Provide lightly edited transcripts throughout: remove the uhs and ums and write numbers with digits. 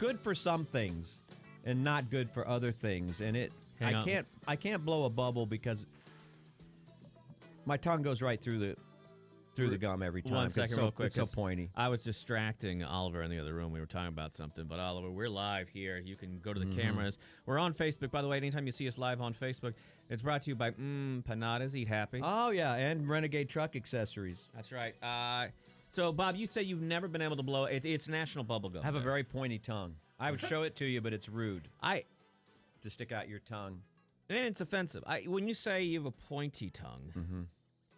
good for some things and not good for other things. And I can't blow a bubble because my tongue goes right through the gum every time. 1 second, real quick. It's so pointy. I was distracting Oliver in the other room. We were talking about something. But, Oliver, we're live here. You can go to the cameras. We're on Facebook. By the way, anytime you see us live on Facebook, it's brought to you by Panadas Eat Happy. Oh, yeah, and Renegade Truck Accessories. That's right. So, Bob, you say you've never been able to blow. It's National Bubblegum. I have a very pointy tongue. I would show it to you, but it's rude to stick out your tongue. And it's offensive. When you say you have a pointy tongue,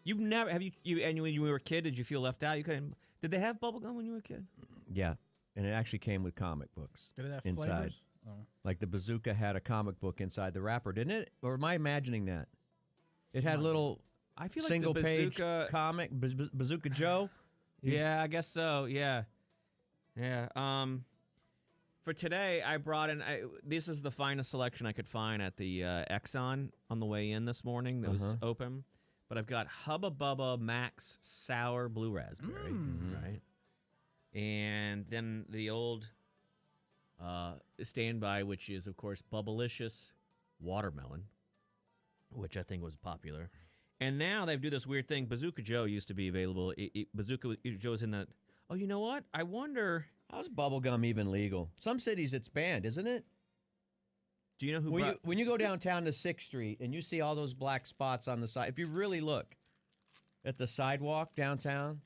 you've never and when you were a kid, did you feel left out? You couldn't. Did they have bubblegum when you were a kid? Yeah, and it actually came with comic books. Did it have inside. flavors? Oh. Like the Bazooka had a comic book inside the wrapper, didn't it? Or am I imagining that? It had little I feel like single-page comic, Bazooka Joe. Yeah, I guess so. Yeah. For today, I brought in. This is the finest selection I could find at the Exxon on the way in this morning. That was open. But I've got Hubba Bubba Max Sour Blue Raspberry, right? And then the old standby, which is, of course, Bubblicious Watermelon, which I think was popular. And now they do this weird thing. Bazooka Joe used to be available. Bazooka Joe's in that. Oh, you know what? I wonder. How's bubblegum even legal? Some cities it's banned, isn't it? Do you know who when you go downtown to 6th Street and you see all those black spots on the side, if you really look at the sidewalk downtown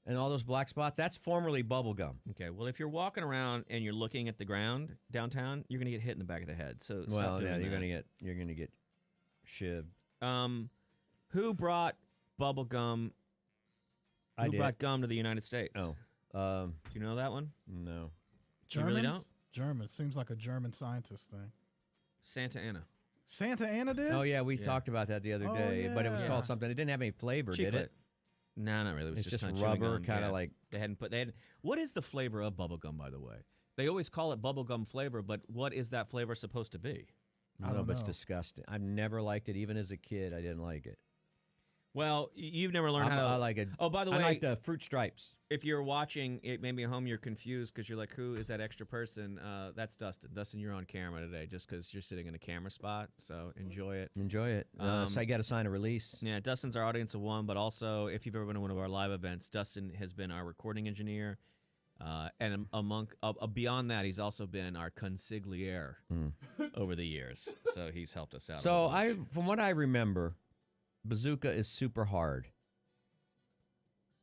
and all those black spots, that's formerly bubblegum. Okay, well, if you're walking around and you're looking at the ground downtown, you're going to get hit in the back of the head. So stop doing that. You're going to get shivved. Who brought bubblegum? Who brought gum to the United States? Oh. Do you know that one? No. You really don't? Germans. Seems like a German scientist thing. Santa Ana. Santa Ana did? Oh, yeah, we talked about that the other day, but it was called something. It didn't have any flavor, did it? No, not really. It was just kind of rubber, kind of like... What is the flavor of bubblegum, by the way? They always call it bubblegum flavor, but what is that flavor supposed to be? I don't know, but it's disgusting. I've never liked it. Even as a kid, I didn't like it. Well, you've never learned how to... I like it. Oh, by the way... I like the fruit stripes. If you're watching it, maybe at home you're confused because you're like, who is that extra person? That's Dustin. Dustin, you're on camera today just because you're sitting in a camera spot, so enjoy it. Enjoy it. So I got to sign a release. Yeah, Dustin's our audience of one, but also if you've ever been to one of our live events, Dustin has been our recording engineer. And beyond that, he's also been our consigliere over the years. So he's helped us out. So from what I remember, Bazooka is super hard.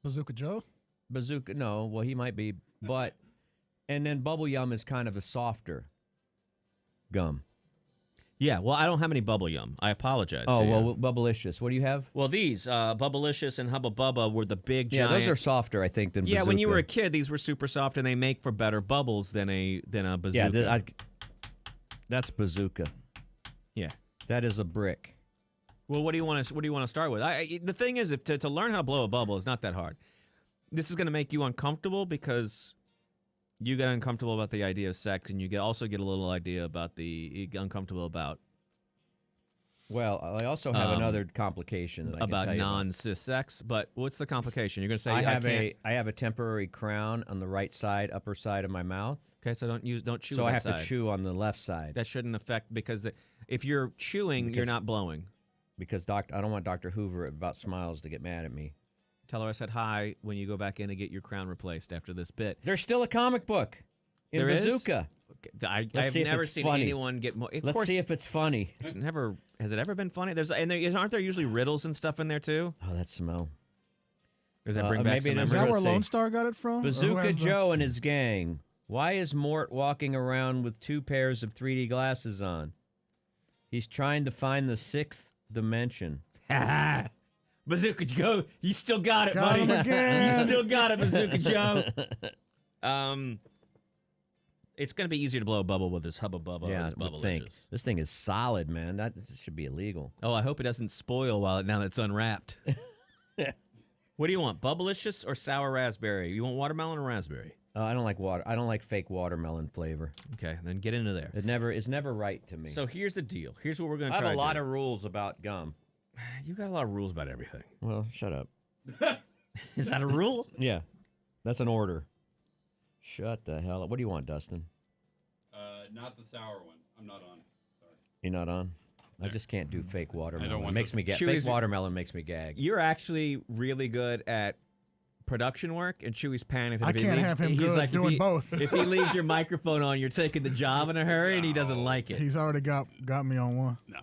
Bazooka Joe? Bazooka, no. Well, he might be, but and then Bubble Yum is kind of a softer gum. Yeah, well, I don't have any Bubble Yum. I apologize. Oh, well, Bubblicious. What do you have? Well, these Bubblicious and Hubba Bubba were the big giant. Yeah, those are softer, I think, than Bazooka. Yeah, when you were a kid, these were super soft, and they make for better bubbles than a Bazooka. Yeah, that's Bazooka. Yeah, that is a brick. Well, what do you want to start with? The thing is, to learn how to blow a bubble is not that hard. This is going to make you uncomfortable because you get uncomfortable about the idea of sex, and you also get a little idea about uncomfortable about. Well, I also have another complication that I about can tell non-cis sex. But what's the complication? You're going to say I have a temporary crown on the right side, upper side of my mouth. Okay, so don't chew. So I have side. to chew on the left side. That shouldn't affect because if you're chewing, you're not blowing. Because I don't want Dr. Hoover about smiles to get mad at me. Tell her I said hi when you go back in to get your crown replaced after this bit. There's still a comic book in Bazooka. Okay. I've never seen anyone get more. Let's see if it's funny. Has it ever been funny? Aren't there usually riddles and stuff in there too? Oh, that smell. Does that bring back some memories? Is that where Lone Star got it from? Bazooka Joe and his gang. Why is Mort walking around with 2 pairs of 3D glasses on? He's trying to find the 6th dimension. Bazooka Joe, you still got it, got buddy. Him again. You still got it, Bazooka Joe. It's going to be easier to blow a bubble with this Hubba Bubba or this Bubblicious. This thing is solid, man. That should be illegal. Oh, I hope it doesn't spoil now that it's unwrapped. What do you want, Bubblicious or sour raspberry? You want watermelon or raspberry? I don't like water. I don't like fake watermelon flavor. Okay, then get into there. It's never right to me. So here's the deal. Here's what we're going to try. I have a lot of rules about gum. You got a lot of rules about everything. Well, shut up. Is that a rule? Yeah, that's an order. Shut the hell up. What do you want, Dustin? Not the sour one. I'm not on. Sorry. You're not on? I just can't do fake watermelon. don't want It makes this- me gag. Chewy's- Fake watermelon makes me gag. You're actually really good at production work, and Chewy's panicked. That I if he can't leaves, have him he's good like, doing if both. If he leaves your microphone on, you're taking the job in a hurry, and he doesn't No. like it. He's already got me on one. No.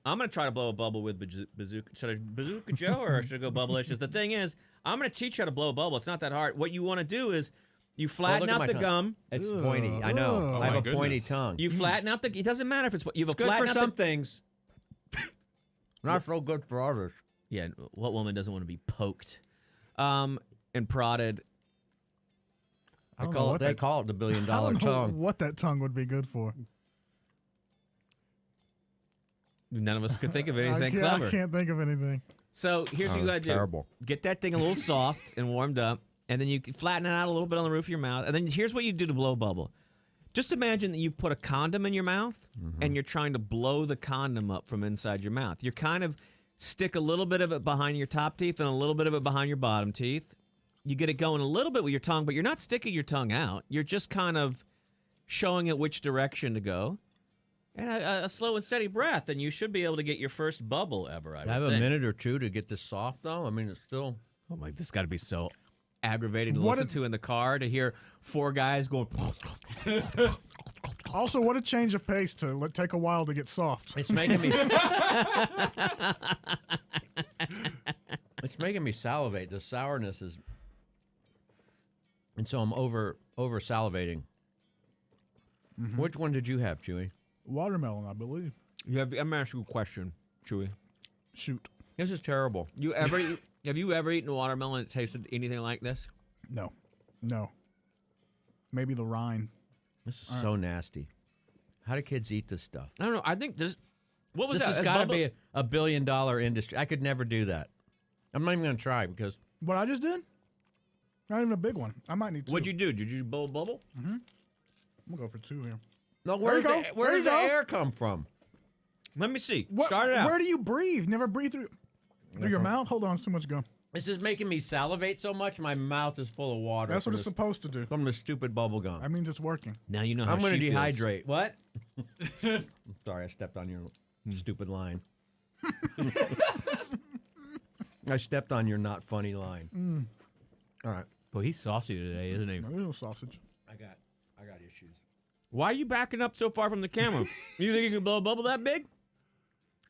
I'm going to try to blow a bubble with bazooka. Should I bazooka Joe or should I go bubblicious? The thing is, I'm going to teach you how to blow a bubble. It's not that hard. What you want to do is you flatten look at out my the tongue. gum. It's Ugh. pointy. I know. Oh, I have my a pointy goodness. tongue. You flatten out the. It doesn't matter if it's. You have It's a good flatten for out some things. Not so good for others. Yeah, what woman doesn't want to be poked, and prodded? I don't know what They that- call it the $1 billion I don't know tongue. what that tongue would be good for. None of us could think of anything I clever. can't think of anything. So here's what you gotta do: Terrible. get that thing a little soft and warmed up, and then you can flatten it out a little bit on the roof of your mouth. And then here's what you do to blow a bubble. Just imagine that you put a condom in your mouth, and you're trying to blow the condom up from inside your mouth. You're kind of stick a little bit of it behind your top teeth and a little bit of it behind your bottom teeth. You get it going a little bit with your tongue, but you're not sticking your tongue out. You're just kind of showing it which direction to go. And a slow and steady breath, and you should be able to get your first bubble ever. I I have would a think. minute or two to get this soft, though. I mean, it's still. Oh my, this got to be so aggravating to What listen if- to in the car to hear four guys going. Also, what a change of pace to take a while to get soft. It's making me. It's making me salivate. The sourness is. And so I'm over salivating. Which one did you have, Chewy? Watermelon, I believe. I'm gonna ask you a question, Chewy. Shoot. This is terrible. Have you ever eaten a watermelon that tasted anything like this? No. Maybe the rind. This is so nasty. How do kids eat this stuff? I don't know. I think this. What was This that? has got to Bubba- be a $1 billion industry. I could never do that. I'm not even going to try because What I just did? Not even a big one. I might need two. What'd you do? Did you blow a bubble? I'm going to go for two here. no. There you go. Where There did you the go. air come from? Let me see. What, Start it out. Where do you breathe? Never breathe through your mouth? Hold on, it's too much gum. This is making me salivate so much. My mouth is full of water. That's from what it's this- supposed to do. from the stupid bubble gum. That means it's working. Now you know how I'm going to she feels. dehydrate. What? I'm sorry, I stepped on your stupid line. I stepped on your not funny line. All right, Well, he's saucy today, isn't he? A little sausage. I got issues. Why are you backing up so far from the camera? You think you can blow a bubble that big?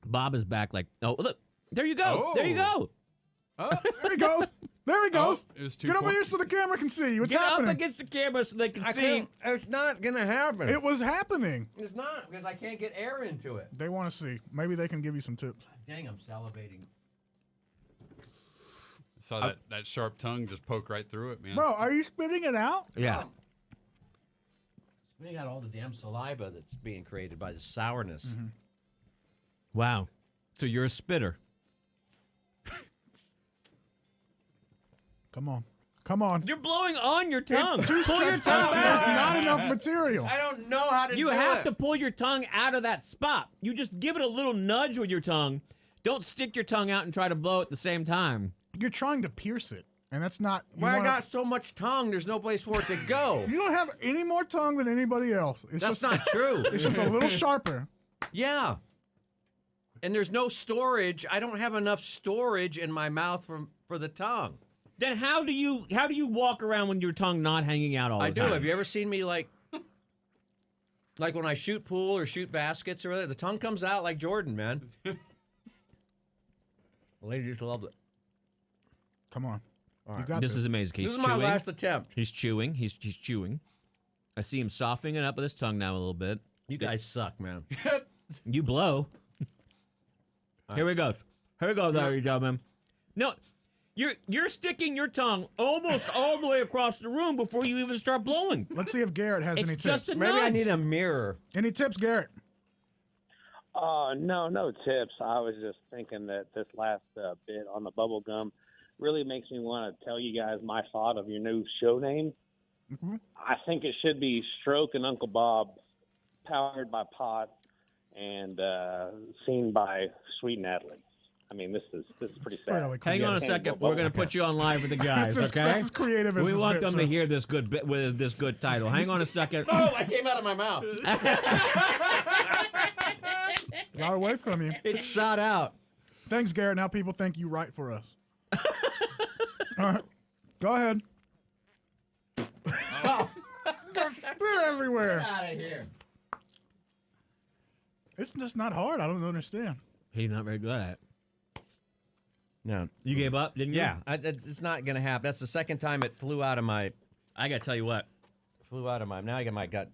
Bob is back like, oh, look. There you go. There you go. There he goes. There he goes. It was too Get over quick. here so the camera can see you. It's Get happening. up against the camera so they can I see. can't. It's not going to happen. It was happening. It's not because I can't get air into it. They want to see. Maybe they can give you some tips. Dang, I'm salivating. Saw that sharp tongue just poke right through it, man. Bro, are you spitting it out? Yeah. Spitting out all the damn saliva that's being created by the sourness. Wow. So you're a spitter. Come on. Come on. You're blowing on your tongue. It's too Pull your stretched tongue out. There's back. not enough material. I don't know how to You do have it. to pull your tongue out of that spot. You just give it a little nudge with your tongue. Don't stick your tongue out and try to blow at the same time. You're trying to pierce it, and that's not. you Well, I wanna- got so much tongue, there's no place for it to go. You don't have any more tongue than anybody else. It's That's just, not true. It's just a little sharper. Yeah. And there's no storage. I don't have enough storage in my mouth for the tongue. Then how do you walk around with your tongue not hanging out all the I do. time? Have you ever seen me like when I shoot pool or shoot baskets or whatever, the tongue comes out like Jordan, man. The lady just loved it. Come on. All You right. got This is amazing. He's This is chewing. my last attempt. He's chewing. He's chewing. I see him softening it up with his tongue now a little bit. You guys suck, man. You blow. Here we go. Here we go, ladies and gentlemen. No, you're sticking your tongue almost all the way across the room before you even start blowing. Let's see if Garrett has any It's tips. just a Maybe I nudge. need a mirror. Any tips, Garrett? No tips. I was just thinking that this last bit on the bubble gum really makes me want to tell you guys my thought of your new show name. Mhm. I think it should be Stroke and Uncle Bob, powered by Pot, and seen by Sweet Natalie. I mean, this is pretty sad. Fairly Hang on a creative. second. We're going to put you on live with the guys, That's okay? as creative as We this want bit, them so. to hear this good bit with this good title. Hang on a second. Oh, I came out of my mouth. Got away from you. It shot out. Thanks, Garrett. Now people think you write for us. All right. Go ahead. Spit everywhere. Out of here. It's just not hard. I don't understand. He's not very good at it. No. You gave up, didn't you? Yeah, it's not going to happen. That's the second time it flew out of my... I got to tell you what. Now I got my gut.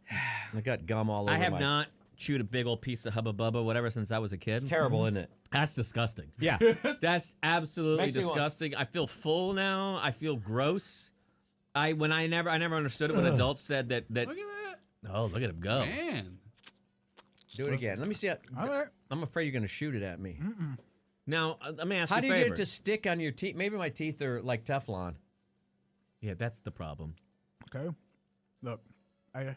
I got gum all over I have my... not chewed a big old piece of Hubba Bubba, whatever, since I was a kid. It's terrible, isn't it? That's disgusting. Yeah. That's absolutely Makes me want- disgusting. I feel full now. I feel gross. I never understood it when adults said that. Look at that. Oh, look at him go. Man. Do it again. Let me see. All right. I'm afraid you're going to shoot it at me. Now, let me ask How you do a you favor. get it to stick on your teeth? Maybe my teeth are like Teflon. Yeah, that's the problem. Okay. Look. Yeah.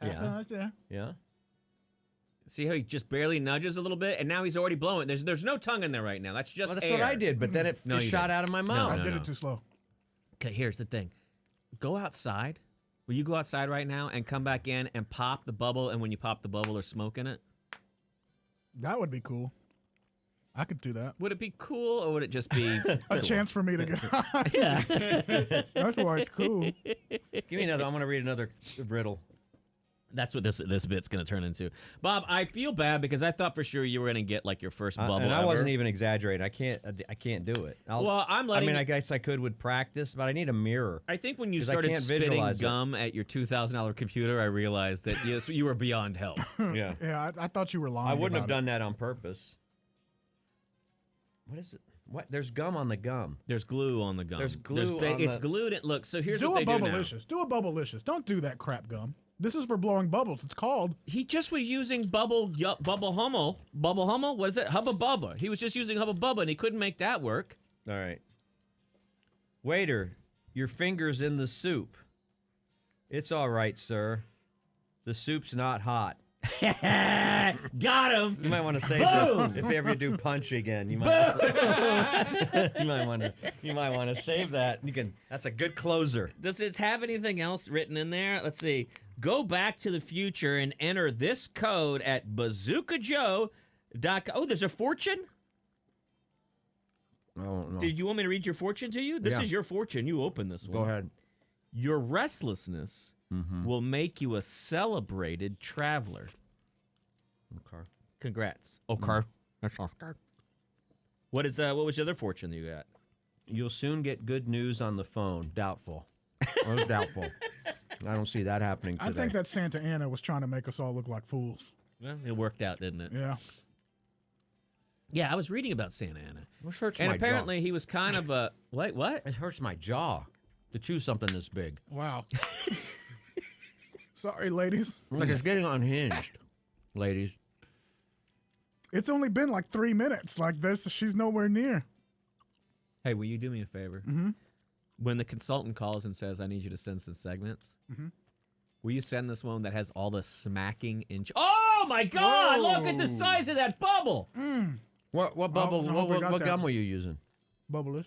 Right there. Yeah. See how he just barely nudges a little bit, and now he's already blowing. There's no tongue in there right now. That's just Well, that's air. what I did, but then it No, you shot didn't. out of my No, mouth. I no, did no. it too slow. Okay, here's the thing. Go outside. Will you go outside right now and come back in and pop the bubble? And when you pop the bubble, there's smoke in it. That would be cool. I could do that. Would it be cool, or would it just be A chance for me to get high. Yeah. That's why it's cool. Give me another. I'm going to read another riddle. That's what this bit's going to turn into. Bob, I feel bad because I thought for sure you were going to get like your first bubble And I ever. wasn't even exaggerating. I can't do it. Well, I'm letting. I mean, I guess I could with practice, but I need a mirror. I think when you 'Cause I started can't spitting visualize it. gum at your $2,000 computer, I realized that yes, you were beyond help. Yeah. Yeah, I thought you were lying. I wouldn't have about done that on purpose. What is it? What? There's gum on the gum. There's glue on the gum. There's glue on It's the- glued. Look, so it. here's Do what a they do now. bubblicious. Do a bubblicious. Don't do that crap gum. This is for blowing bubbles. It's called. He just was using bubble hummel. What is it? Hubba Bubba. He was just using Hubba Bubba, and he couldn't make that work. All right. Waiter, your finger's in the soup. It's all right, sir. The soup's not hot. Got him. You might want to say Boom! this if you ever do punch again. You might. You might want to save that. You can. That's a good closer. Does it have anything else written in there? Let's see. Go back to the future and enter this code at bazookajoe.com. Oh, there's a fortune? I don't know. Did you want me to read your fortune to you? This Yeah. is your fortune. You open this one. Go ahead. Your restlessness will make you a celebrated traveler. Okay. Congrats. Okay. That's all. What was the other fortune that you got? You'll soon get good news on the phone. Doubtful. Doubtful. I don't see that happening today. I think that Santa Ana was trying to make us all look like fools. Well, it worked out, didn't it? Yeah. Yeah, I was reading about Santa Ana. Which hurts And my apparently he was kind of a... What? jaw. It hurts my jaw to chew something this big. Wow. Sorry, ladies. Like it's getting unhinged, ladies. It's only been like 3 minutes. Like this, she's nowhere near. Hey, will you do me a favor? Mm-hmm. When the consultant calls and says, I need you to send some segments, will you send this one that has all the smacking in... Oh, my God! Whoa. Look at the size of that bubble! What bubble? I hope we got What that. gum were you using? Bubblicious.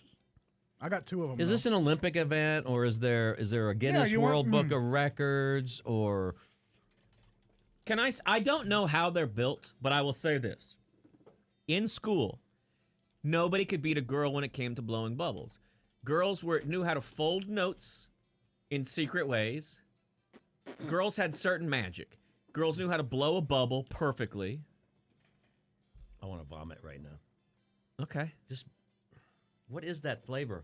I got 2 of them. Is this an Olympic event, or is there a Guinness you World want- Book of Records, or I don't know how they're built, but I will say this. In school, nobody could beat a girl when it came to blowing bubbles. Girls knew how to fold notes in secret ways. Girls had certain magic. Girls knew how to blow a bubble perfectly. I want to vomit right now. Okay. Just what is that flavor?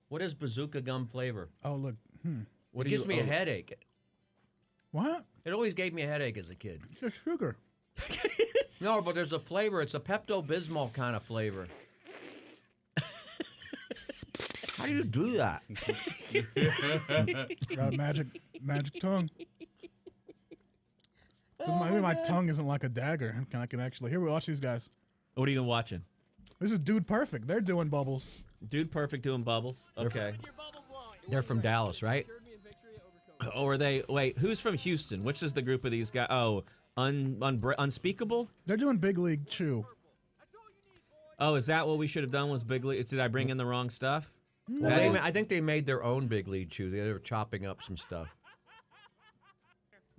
What is bazooka gum flavor? Oh, look. It gives me a headache. What? It always gave me a headache as a kid. It's just sugar. No, but there's a flavor. It's a Pepto-Bismol kind of flavor. How do you do that? Got a magic tongue. Maybe my tongue isn't like a dagger. I can actually. Here, we watch these guys. What are you watching? This is Dude Perfect. They're doing bubbles. Dude Perfect doing bubbles. Okay. They're from Dallas, right? Or are they... Wait, who's from Houston? Which is the group of these guys? Oh, Unspeakable? They're doing Big League Chew. Oh, is that what we should have done? Was Big League? Did I bring in the wrong stuff? Well, I think they made their own Big League Chew. They were chopping up some stuff.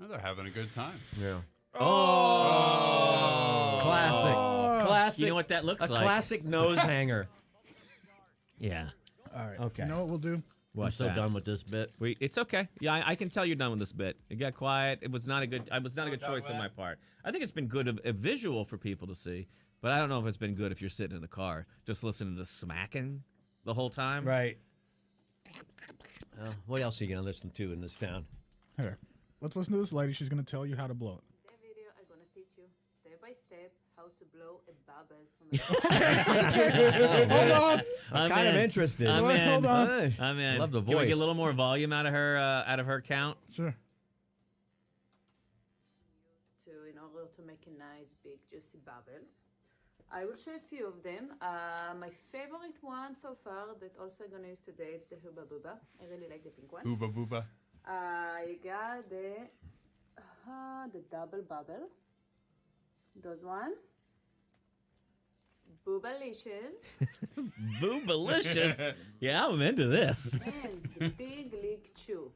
Oh, they're having a good time. Yeah. Oh, Classic. You know what that looks A like? classic nose hanger. Yeah. All right. Okay. You know what we'll do? What's I'm so that? done with this bit. It's okay. Yeah, I can tell you're done with this bit. It got quiet. It was not a good. It was not a good choice on my part. I think it's been good a visual for people to see, but I don't know if it's been good if you're sitting in a car just listening to smacking the whole time. Right. What else are you going to listen to in this town? Here. Let's listen to this lady. She's going to tell you how to blow it. In this video, I'm going to teach you step by step how to blow a bubble from a Hold on. I'm kind of interested. I'm in. Hold on. I'm in. I love the Can we voice. get a little more volume out of her count? Sure. in order to make a nice, big, juicy bubbles. I will show a few of them. My favorite one so far that also I'm going to use today is the Hubba Bubba. I really like the pink one. Booba booba. I got the double bubble. Those one. Boobalicious. Boobalicious. Yeah, I'm into this. And the Big League Chew.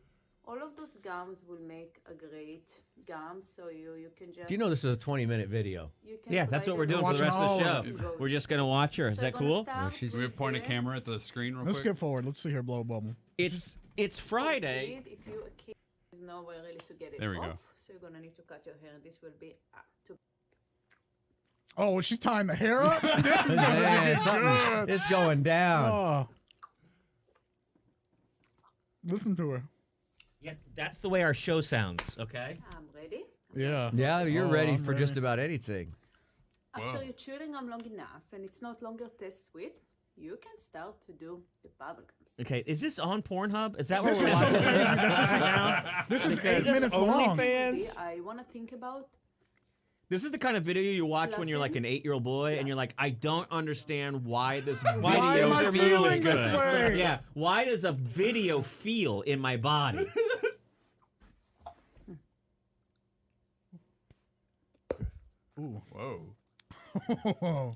All of those gums will make a great gum, so you can just... Do you know this is a 20-minute video? You can Yeah, that's what we're doing We're for the rest of the watching show. all of them. We're just going to watch her. Is So that I'm gonna cool? start she's- Can we point a with camera at the screen real Let's quick? skip forward. Let's see her blow a bubble. It's Friday. If you a kid is nowhere really to get it There we off, go. so you're gonna need to cut your hair, and this will be to Oh, she's tying the hair up? This is gonna Man, get something- good. it's going down. Oh. Listen to her. Yeah, that's the way our show sounds, okay? I'm ready. Yeah. Yeah, you're Oh, ready I'm for ready. just about anything. After Whoa. you're chewing gum long enough, and it's not longer taste sweet, you can start to do the bubble gums. Okay, is this on Pornhub? Is that where This we're is so watching crazy this? that this is 8 minutes long. See, I wanna think about This is the kind of video you watch when you're like an 8-year-old boy and you're like, I don't understand why this video Why am I feels feeling good. this way? Yeah, why does a video feel in my body? Ooh. Whoa.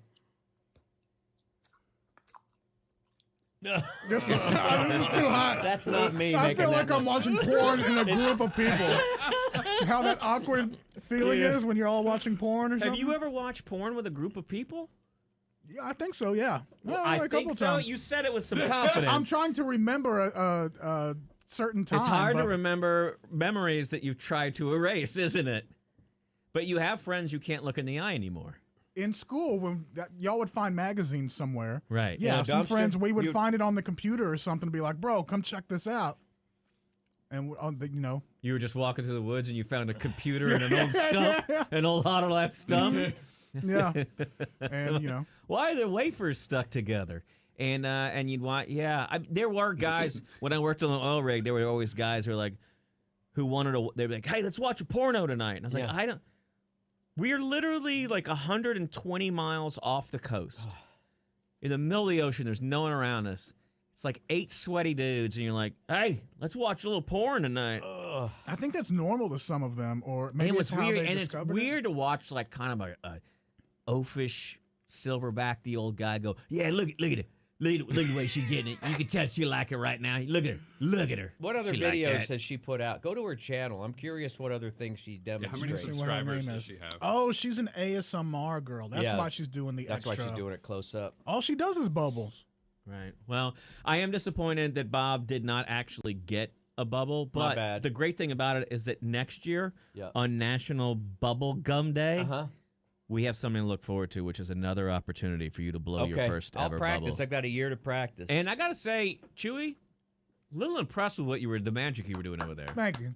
This is too hot. That's not me I making feel that like I'm watching porn in a group of people. How that awkward feeling Yeah. is when you're all watching porn or Have something. you ever watched porn with a group of people? Yeah, I think so. Yeah. Well, I a couple think so. times. You said it with some confidence. I'm trying to remember a certain time. It's hard to but remember memories that you've tried to erase, isn't it? But you have friends you can't look in the eye anymore. In school, when y'all would find magazines somewhere. Right. Yeah, Yeah, some dumpster. friends, we would You- find it on the computer or something to be like, bro, come check this out. And, you know. You were just walking through the woods and you found a computer and an old stump, an old autolat stump. Yeah. And, you know. Why are the wafers stuck together? And you'd want, there were guys when I worked on the oil rig. There were always guys who were like, who wanted to. They'd be like, "Hey, let's watch a porno tonight." And I was like, Yeah. I don't. We are literally like 120 miles off the coast, in the middle of the ocean. There's no one around us. It's like 8 sweaty dudes, and you're like, "Hey, let's watch a little porn tonight." I think that's normal to some of them, or maybe And it's it's how weird, they and it's discovered weird to watch like kind of a oafish silverback the old guy go, yeah, look at it. Look at the way she's getting it. You can tell she like it right now. Look at her. Look at her. What other She like videos that. has she put out? Go to her channel. I'm curious what other things she Yeah, how many demonstrates. See what her subscribers name does is. she have? Oh, she's an ASMR girl. That's Yeah. why she's doing the That's extra. why she's doing it close up. All she does is bubbles. Right. Well, I am disappointed that Bob did not actually get a bubble. But bad. the great thing about it is that next year Yeah. on National Bubble Gum Day, Uh-huh. we have something to look forward to, which is another opportunity for you to blow your Okay. first I'll ever practice. bubble. I've got a year to practice. And I gotta say, Chewy, a little impressed with the magic you were doing over there. Thank you.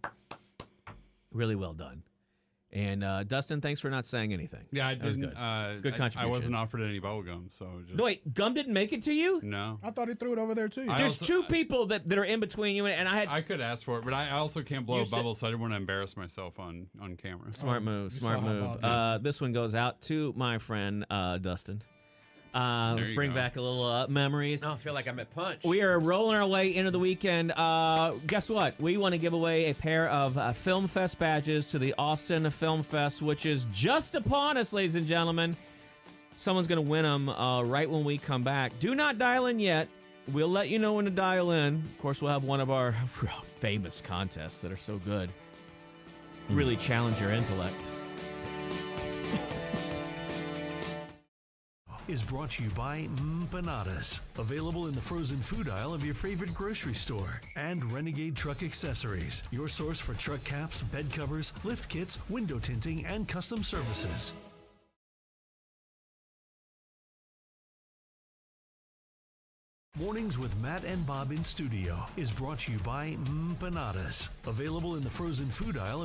Really well done. And Dustin, thanks for not saying anything. Yeah, I That was didn't. good. I Good contribution. wasn't offered any bubblegum, so just No, wait, gum didn't make it to you? no. I thought he threw it over there too. I There's also- two people that are in between you and I had I could ask for it, but I also can't blow You a said- bubble, so I didn't want to embarrass myself on camera. smart move, you smart saw how move. Bob This one goes out to my friend Dustin. Let's you bring go. back a little memories. I feel like I'm at Punch. We are rolling our way into the weekend. Guess what? We want to give away a pair of Film Fest badges to the Austin Film Fest, which is just upon us, ladies and gentlemen. Someone's going to win them right when we come back. Do not dial in yet. We'll let you know when to dial in. Of course, we'll have one of our famous contests that are so good. Really challenge your intellect. Is brought to you by Empanadas. Available in the frozen food aisle of your favorite grocery store. And Renegade Truck Accessories, your source for truck caps, bed covers, lift kits, window tinting, and custom services. Mornings with Matt and Bob in studio is brought to you by Empanadas. Available in the frozen food aisle of